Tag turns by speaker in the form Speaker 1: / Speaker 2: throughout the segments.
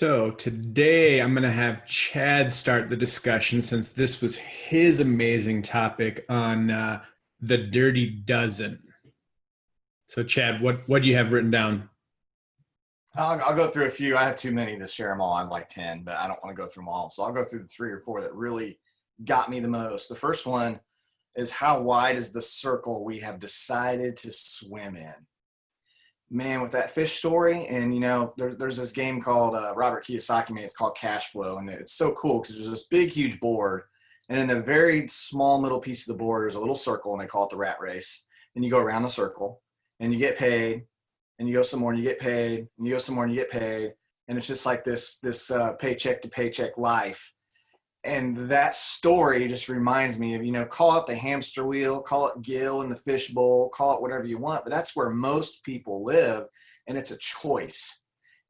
Speaker 1: So today I'm going to have Chad start the discussion since this was his amazing topic on the Dirty Dozen. So Chad, what do you have written down?
Speaker 2: I'll go through a few. I have too many to share them all. I have like 10, but I don't want to go through them all. So I'll go through the three or four that really got me the most. The first one is how wide is the circle we have decided to swim in? Man, with that fish story, and there's this game called Robert Kiyosaki made. It's called Cash Flow, and it's so cool because there's this big, huge board, and in the very small middle piece of the board, there's a little circle, and they call it the rat race. And you go around the circle, and you get paid, and you go some more, and you get paid, and you go some more, and you get paid, and it's just like this paycheck to paycheck life. And that story just reminds me of, call it the hamster wheel, call it Gill in the fishbowl, call it whatever you want, but that's where most people live, and it's a choice.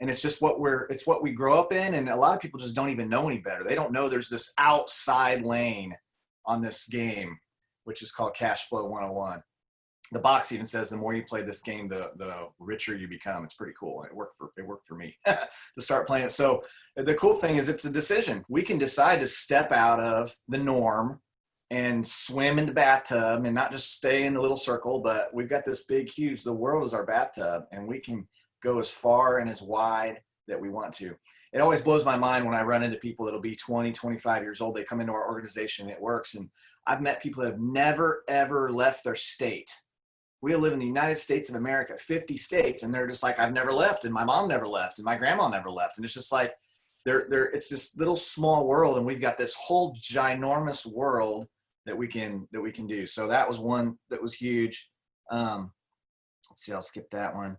Speaker 2: And it's just it's what we grow up in, and a lot of people just don't even know any better. They don't know there's this outside lane on this game, which is called Cash Flow 101. The box even says the more you play this game, the richer you become. It's pretty cool. It worked for me to start playing it. So the cool thing is it's a decision. We can decide to step out of the norm and swim in the bathtub and not just stay in the little circle, but we've got this big, huge, the world is our bathtub, and we can go as far and as wide that we want to. It always blows my mind when I run into people that'll be 20, 25 years old. They come into our organization and it works. And I've met people that have never, ever left their state. We live in the United States of America, 50 states, and they're just like, I've never left, and my mom never left, and my grandma never left. And it's just like, it's this little small world, and we've got this whole ginormous world that we can do. So that was one that was huge. Let's see, I'll skip that one.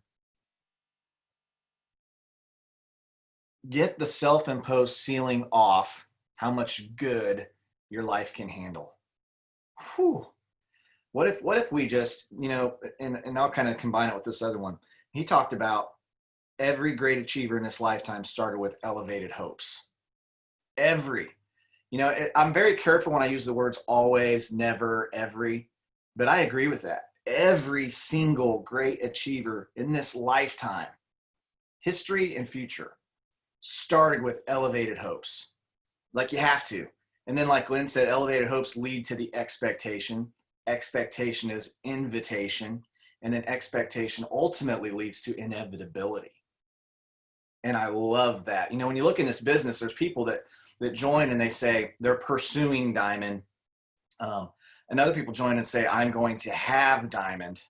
Speaker 2: Get the self-imposed ceiling off how much good your life can handle. Whew. What if we just, and I'll kind of combine it with this other one. He talked about every great achiever in his lifetime started with elevated hopes. I'm very careful when I use the words always, never, every, but I agree with that. Every single great achiever in this lifetime, history and future, started with elevated hopes. Like you have to. And then like Glenn said, elevated hopes lead to the expectation. Expectation is invitation, and then expectation ultimately leads to inevitability. And I love that. When you look in this business, there's people that join and they say they're pursuing diamond. And other people join and say, I'm going to have diamond,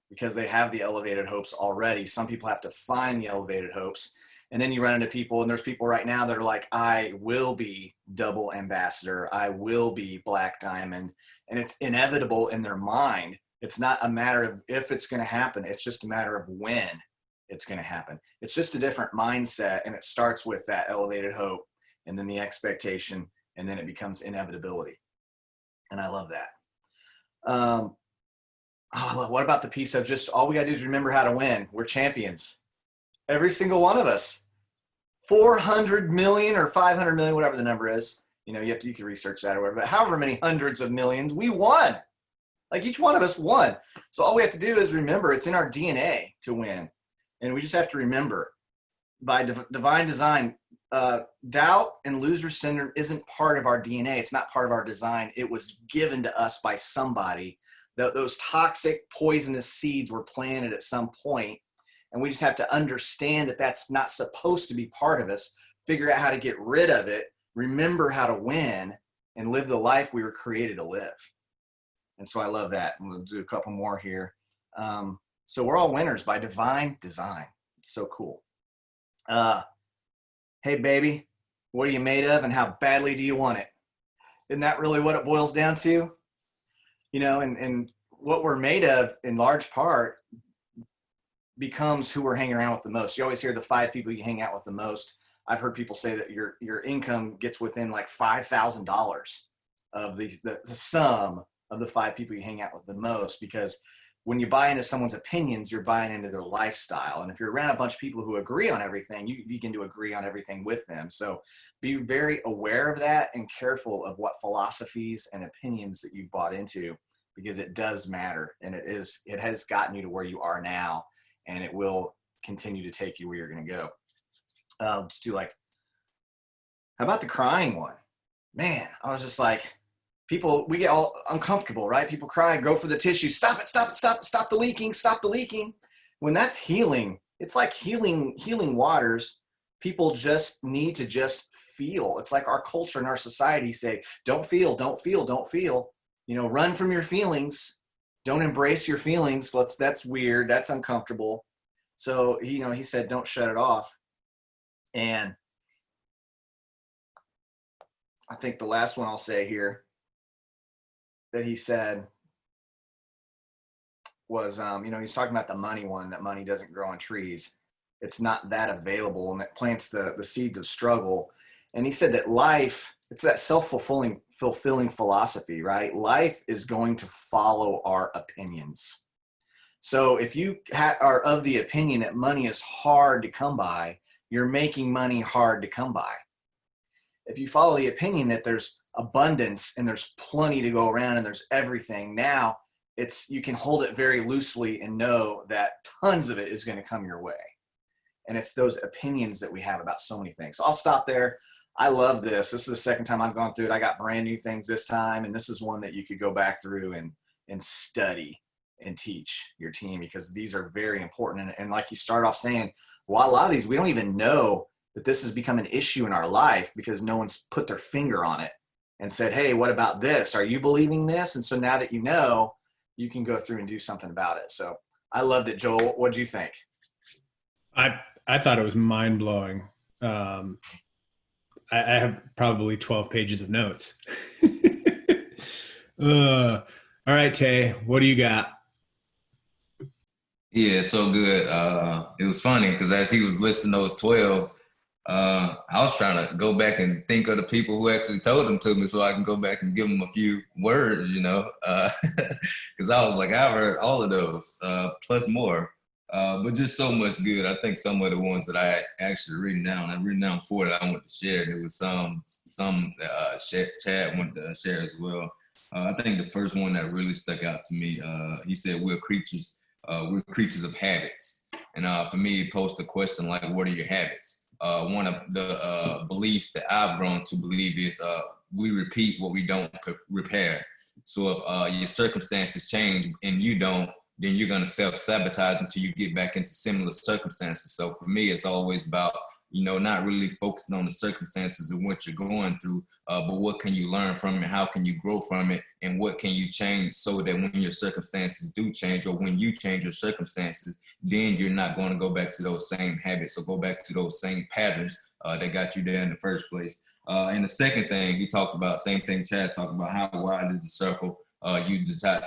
Speaker 2: because they have the elevated hopes already. Some people have to find the elevated hopes. And then you run into people, and there's people right now that are like, I will be double ambassador. I will be black diamond. And it's inevitable in their mind. It's not a matter of if it's going to happen. It's just a matter of when it's going to happen. It's just a different mindset. And it starts with that elevated hope, and then the expectation, and then it becomes inevitability. And I love that. What about the piece of just all we got to do is remember how to win? We're champions. Every single one of us. 400 million or 500 million, whatever the number is. You can research that or whatever, but however many hundreds of millions, we won. Like each one of us won. So all we have to do is remember it's in our DNA to win. And we just have to remember by divine design, doubt and loser syndrome isn't part of our DNA. It's not part of our design. It was given to us by somebody. Those toxic, poisonous seeds were planted at some point. And we just have to understand that that's not supposed to be part of us, figure out how to get rid of it, remember how to win, and live the life we were created to live. And so I love that. And we'll do a couple more here. So we're all winners by divine design. It's so cool. Hey, baby, what are you made of, and how badly do you want it? Isn't that really what it boils down to? And what we're made of in large part becomes who we're hanging around with the most. You always hear the 5 people you hang out with the most. I've heard people say that your income gets within like $5,000 of the sum of the 5 people you hang out with the most, because when you buy into someone's opinions, you're buying into their lifestyle. And if you're around a bunch of people who agree on everything, you begin to agree on everything with them. So be very aware of that and careful of what philosophies and opinions that you've bought into, because it does matter. And it has gotten you to where you are now, and it will continue to take you where you're going to go. Let's do like, how about the crying one? Man, I was just like, people, we get all uncomfortable, right? People cry, go for the tissue. Stop it, stop it, stop it, stop the leaking, stop the leaking. When that's healing, it's like healing waters. People just need to just feel. It's like our culture and our society say, don't feel, don't feel, don't feel. Run from your feelings. Don't embrace your feelings. That's weird. That's uncomfortable. So, he said, don't shut it off. And I think the last one I'll say here that he said was, he's talking about the money one, that money doesn't grow on trees. It's not that available, and it plants the seeds of struggle. And he said that life, it's that self-fulfilling philosophy, right? Life is going to follow our opinions. So if you are of the opinion that money is hard to come by, you're making money hard to come by. If you follow the opinion that there's abundance and there's plenty to go around and there's everything, now you can hold it very loosely and know that tons of it is going to come your way. And it's those opinions that we have about so many things. So I'll stop there. I love this. This is the second time I've gone through it. I got brand new things this time. And this is one that you could go back through and study and teach your team, because these are very important. And like you start off saying, well, a lot of these, we don't even know that this has become an issue in our life because no one's put their finger on it and said, hey, what about this? Are you believing this? And so now that you know, you can go through and do something about it. So I loved it, Joel. What do you think?
Speaker 1: I thought it was mind blowing. I have probably 12 pages of notes. All right, Tay, what do you got?
Speaker 3: Yeah, so good. It was funny because as he was listing those 12, I was trying to go back and think of the people who actually told them to me so I can go back and give them a few words, because I was like, I've heard all of those, plus more. But just so much good. I think some of the ones that I actually written down, I've written down 4 that I want to share. There was some Chad wanted to share as well. I think the first one that really stuck out to me, he said, we're creatures of habits. And for me, he posed a question like, what are your habits? One of the beliefs that I've grown to believe is we repeat what we don't repair. So if your circumstances change and you don't, then you're going to self-sabotage until you get back into similar circumstances. So for me, it's always about, not really focusing on the circumstances of what you're going through, but what can you learn from it? How can you grow from it? And what can you change so that when your circumstances do change, or when you change your circumstances, then you're not going to go back to those same habits or go back to those same patterns that got you there in the first place. And the second thing he talked about, same thing Chad talked about, how wide is the circle you've decided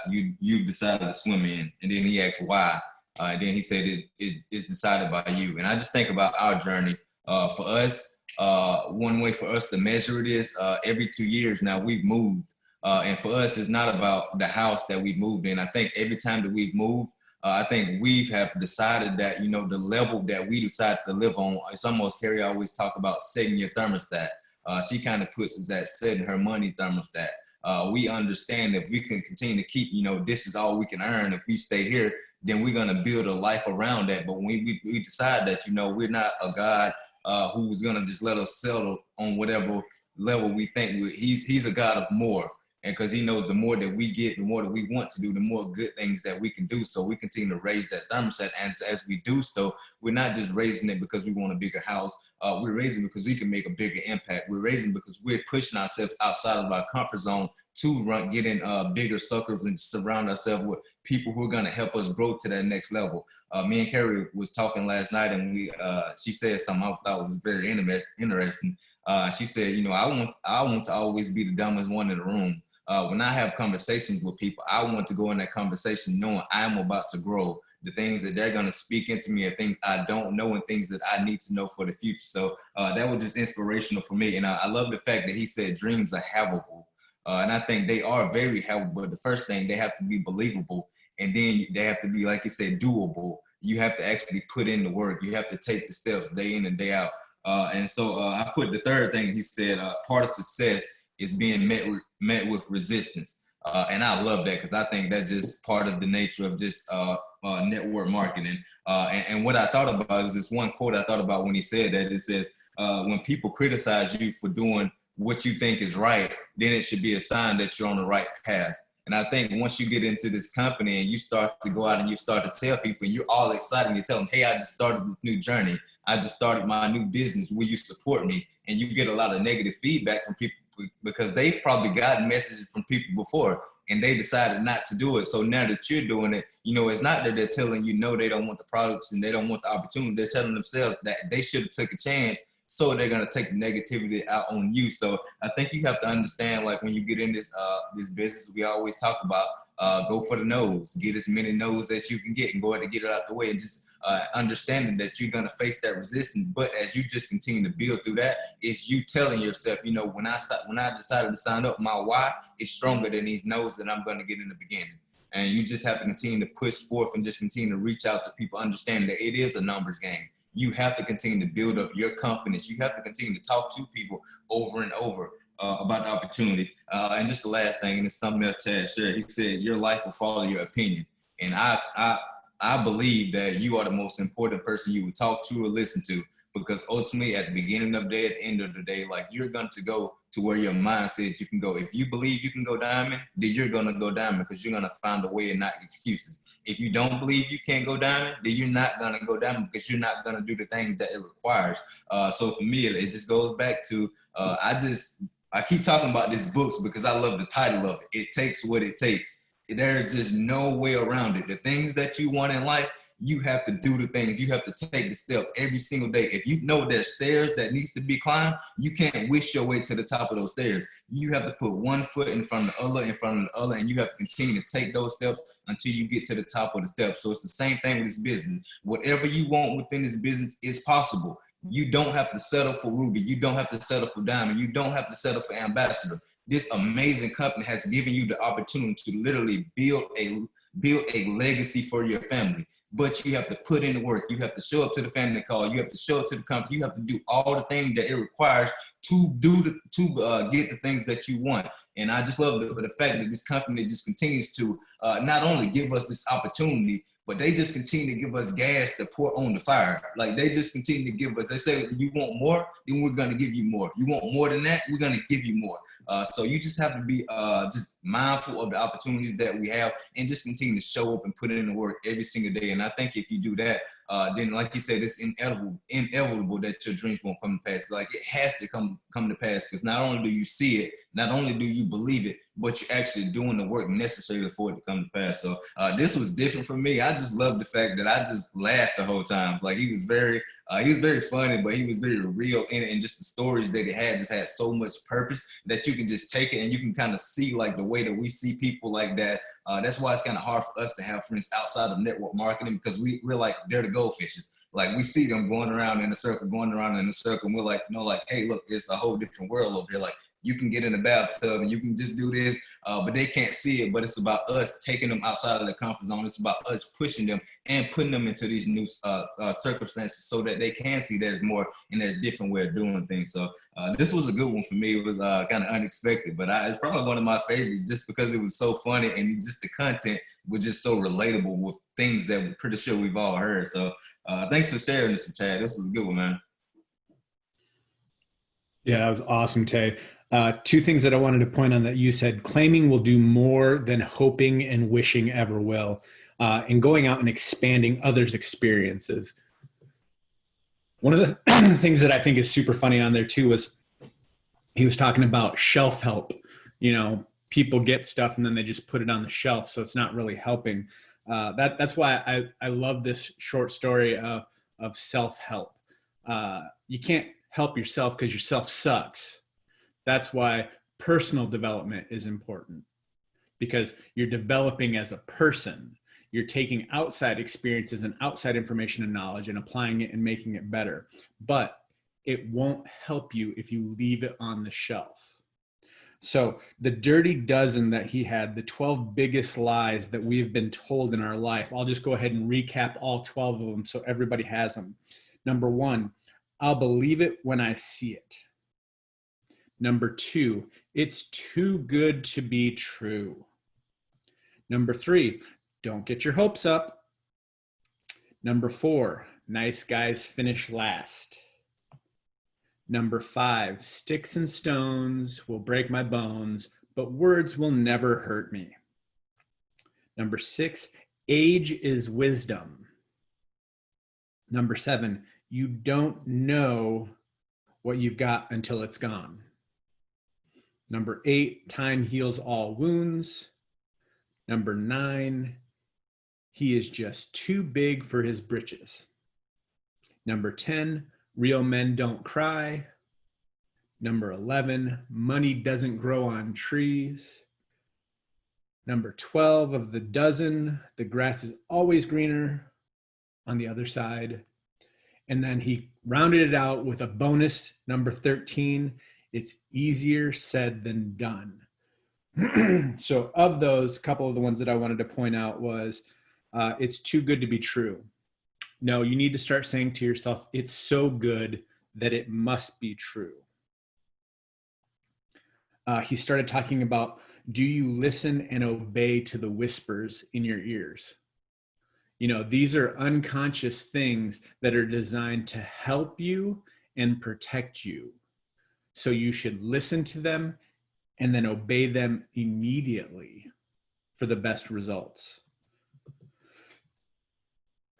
Speaker 3: to swim in. And then he asked why. And then he said it's decided by you. And I just think about our journey. For us, one way for us to measure it is every 2 years now we've moved. And for us, it's not about the house that we've moved in. I think every time that we've moved, I think we have decided that, the level that we decide to live on, it's almost, Carrie always talk about setting your thermostat. She kind of puts us at setting her money thermostat. We understand if we can continue to keep, this is all we can earn. If we stay here, then we're going to build a life around that. But when we decide that, we're not a God who's going to just let us settle on whatever level we think he's a God of more. And because he knows the more that we get, the more that we want to do, the more good things that we can do. So we continue to raise that thermostat. And as we do so, we're not just raising it because we want a bigger house. We're raising it because we can make a bigger impact. We're raising it because we're pushing ourselves outside of our comfort zone to get in bigger circles and surround ourselves with people who are going to help us grow to that next level. Me and Carrie was talking last night, and she said something I thought was very interesting. She said, I want to always be the dumbest one in the room. When I have conversations with people, I want to go in that conversation knowing I'm about to grow. The things that they're going to speak into me are things I don't know and things that I need to know for the future. So that was just inspirational for me. And I love the fact that he said dreams are havable. And I think they are very havable. But the first thing, they have to be believable. And then they have to be, like you said, doable. You have to actually put in the work. You have to take the steps day in and day out. And so I put the third thing he said, part of success is being met with resistance. And I love that because I think that's just part of the nature of just network marketing. And what I thought about is this one quote I thought about when he said that. It says, when people criticize you for doing what you think is right, then it should be a sign that you're on the right path. And I think once you get into this company and you start to go out and you start to tell people, and you're all excited, and you tell them, hey, I just started this new journey. I just started my new business. Will you support me? And you get a lot of negative feedback from people because they've probably gotten messages from people before and they decided not to do it. So now that you're doing it, it's not that they're telling you, no, they don't want the products and they don't want the opportunity. They're telling themselves that they should have took a chance. So they're going to take the negativity out on you. So I think you have to understand, like when you get in this business, we always talk about go for the no's, get as many no's as you can get and go ahead to get it out the way, and just understanding that you're going to face that resistance. But as you just continue to build through that, it's you telling yourself, when I decided to sign up, my why is stronger than these no's that I'm going to get in the beginning. And you just have to continue to push forth and just continue to reach out to people, understand that it is a numbers game. You have to continue to build up your confidence. You have to continue to talk to people over and over about the opportunity. And just the last thing, and it's something else Chad shared. He said, your life will follow your opinion. And I believe that you are the most important person you would talk to or listen to, because ultimately at the beginning of the day, at the end of the day, like, you're going to go to where your mind says you can go. If you believe you can go diamond, then you're going to go diamond, because you're going to find a way and not excuses. If you don't believe you can't go diamond, then you're not going to go diamond, because you're not going to do the things that it requires. So for me, it just goes back to, I keep talking about these books because I love the title of it. It takes what it takes. There's just no way around it. The things that you want in life, you have to do the things. You have to take the step every single day. If you know there's stairs that needs to be climbed, you can't wish your way to the top of those stairs. You have to put one foot in front of the other, and you have to continue to take those steps until you get to the top of the steps. So it's the same thing with this business. Whatever you want within this business is possible. You don't have to settle for Ruby. You don't have to settle for Diamond. You don't have to settle for Ambassador. This amazing company has given you the opportunity to literally build a legacy for your family. But you have to put in the work. You have to show up to the family call. You have to show up to the conference. You have to do all the things that it requires to get the things that you want. And I just love the fact that this company just continues to not only give us this opportunity, but they just continue to give us gas to pour on the fire. Like, they just continue to give us, they say, you want more, then we're going to give you more. You want more than that, we're going to give you more. So you just have to be just mindful of the opportunities that we have, and just continue to show up and put in the work every single day. And I think if you do that, then, like you said, it's inevitable that your dreams won't come to pass. Like, it has to come to pass, because not only do you see it, not only do you believe it, but you're actually doing the work necessary for it to come to pass. So this was different for me. I just love the fact that I just laughed the whole time. Like, he was very funny, but he was very real in it, and just the stories that he had just had so much purpose that you can just take it and you can kind of see, like, the way that we see people like that. That's why it's kind of hard for us to have friends outside of network marketing, because we're like, they're the goldfishes. Like, we see them going around in a circle, and we're like, hey, look, it's a whole different world over here. Like, you can get in the bathtub and you can just do this, but they can't see it. But it's about us taking them outside of the comfort zone. It's about us pushing them and putting them into these new circumstances so that they can see there's more and there's a different way of doing things. So this was a good one for me. It was kind of unexpected, but it's probably one of my favorites just because it was so funny, and just the content was just so relatable with things that we're pretty sure we've all heard. So thanks for sharing this, Chad. This was a good one, man.
Speaker 1: Yeah, that was awesome, Tay. Two things that I wanted to point on that you said: claiming will do more than hoping and wishing ever will, and going out and expanding others' experiences. One of the things that I think is super funny on there too was he was talking about shelf help. People get stuff and then they just put it on the shelf, so it's not really helping. That's why I love this short story of self-help. You can't help yourself because yourself sucks. That's why personal development is important, because you're developing as a person. You're taking outside experiences and outside information and knowledge and applying it and making it better. But it won't help you if you leave it on the shelf. So the dirty dozen that he had, the 12 biggest lies that we've been told in our life, I'll just go ahead and recap all 12 of them so everybody has them. Number 1, I'll believe it when I see it. Number 2, it's too good to be true. Number 3, don't get your hopes up. Number 4, nice guys finish last. Number 5, sticks and stones will break my bones, but words will never hurt me. Number 6, age is wisdom. Number 7, you don't know what you've got until it's gone. Number 8, time heals all wounds. Number 9, he is just too big for his britches. Number 10, real men don't cry. Number 11, money doesn't grow on trees. Number 12, of the dozen, the grass is always greener on the other side. And then he rounded it out with a bonus, number 13, it's easier said than done. So of those, a couple of the ones that I wanted to point out was, it's too good to be true. No, you need to start saying to yourself, it's so good that it must be true. He started talking about, do you listen and obey to the whispers in your ears? You know, these are unconscious things that are designed to help you and protect you. So you should listen to them and then obey them immediately for the best results.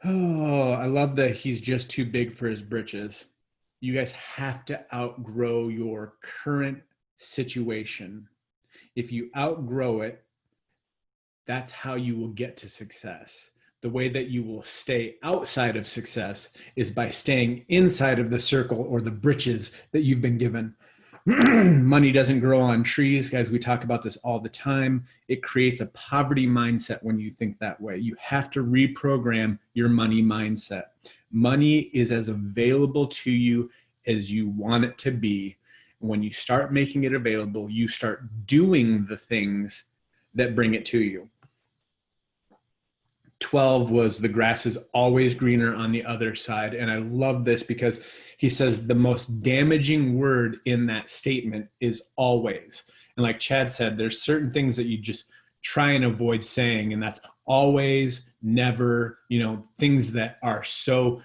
Speaker 1: Oh, I love that he's just too big for his britches. You guys have to outgrow your current situation. If you outgrow it, that's how you will get to success. The way that you will stay outside of success is by staying inside of the circle or the britches that you've been given. Money doesn't grow on trees. Guys, we talk about this all the time. It creates a poverty mindset when you think that way. You have to reprogram your money mindset. Money is as available to you as you want it to be. When you start making it available, you start doing the things that bring it to you. 12 was the grass is always greener on the other side. And I love this because he says the most damaging word in that statement is always. And like Chad said, there's certain things that you just try and avoid saying, and that's always, never, you know, things that are so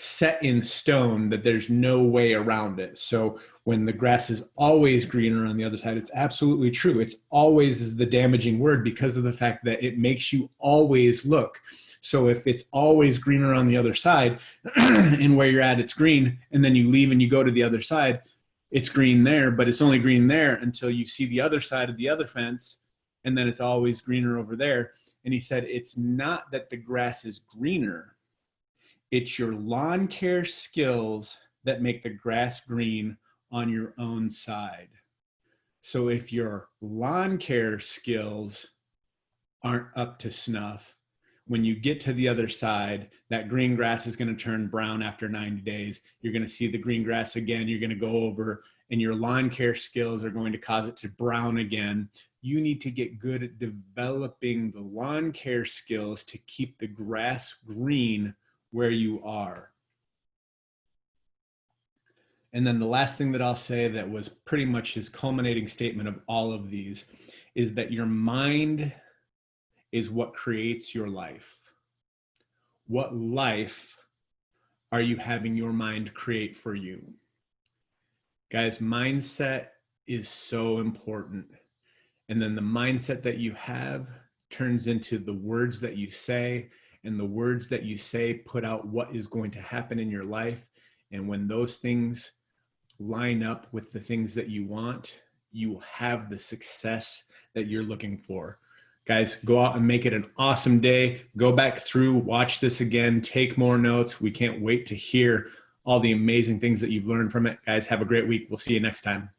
Speaker 1: set in stone that there's no way around it. So when the grass is always greener on the other side, it's absolutely true. It's always is the damaging word because of the fact that it makes you always look. So if it's always greener on the other side and where you're at, it's green, and then you leave and you go to the other side, it's green there, but it's only green there until you see the other side of the other fence, and then it's always greener over there. And he said, it's not that the grass is greener. It's your lawn care skills that make the grass green on your own side. So if your lawn care skills aren't up to snuff, when you get to the other side, that green grass is going to turn brown after 90 days. You're going to see the green grass again. You're going to go over, and your lawn care skills are going to cause it to brown again. You need to get good at developing the lawn care skills to keep the grass green where you are. And then the last thing that I'll say that was pretty much his culminating statement of all of these is that your mind is what creates your life. What life are you having your mind create for you? Guys, mindset is so important. And then the mindset that you have turns into the words that you say, and the words that you say put out what is going to happen in your life. And when those things line up with the things that you want, you will have the success that you're looking for. Guys, go out and make it an awesome day. Go back through, watch this again, take more notes. We can't wait to hear all the amazing things that you've learned from it. Guys, have a great week. We'll see you next time.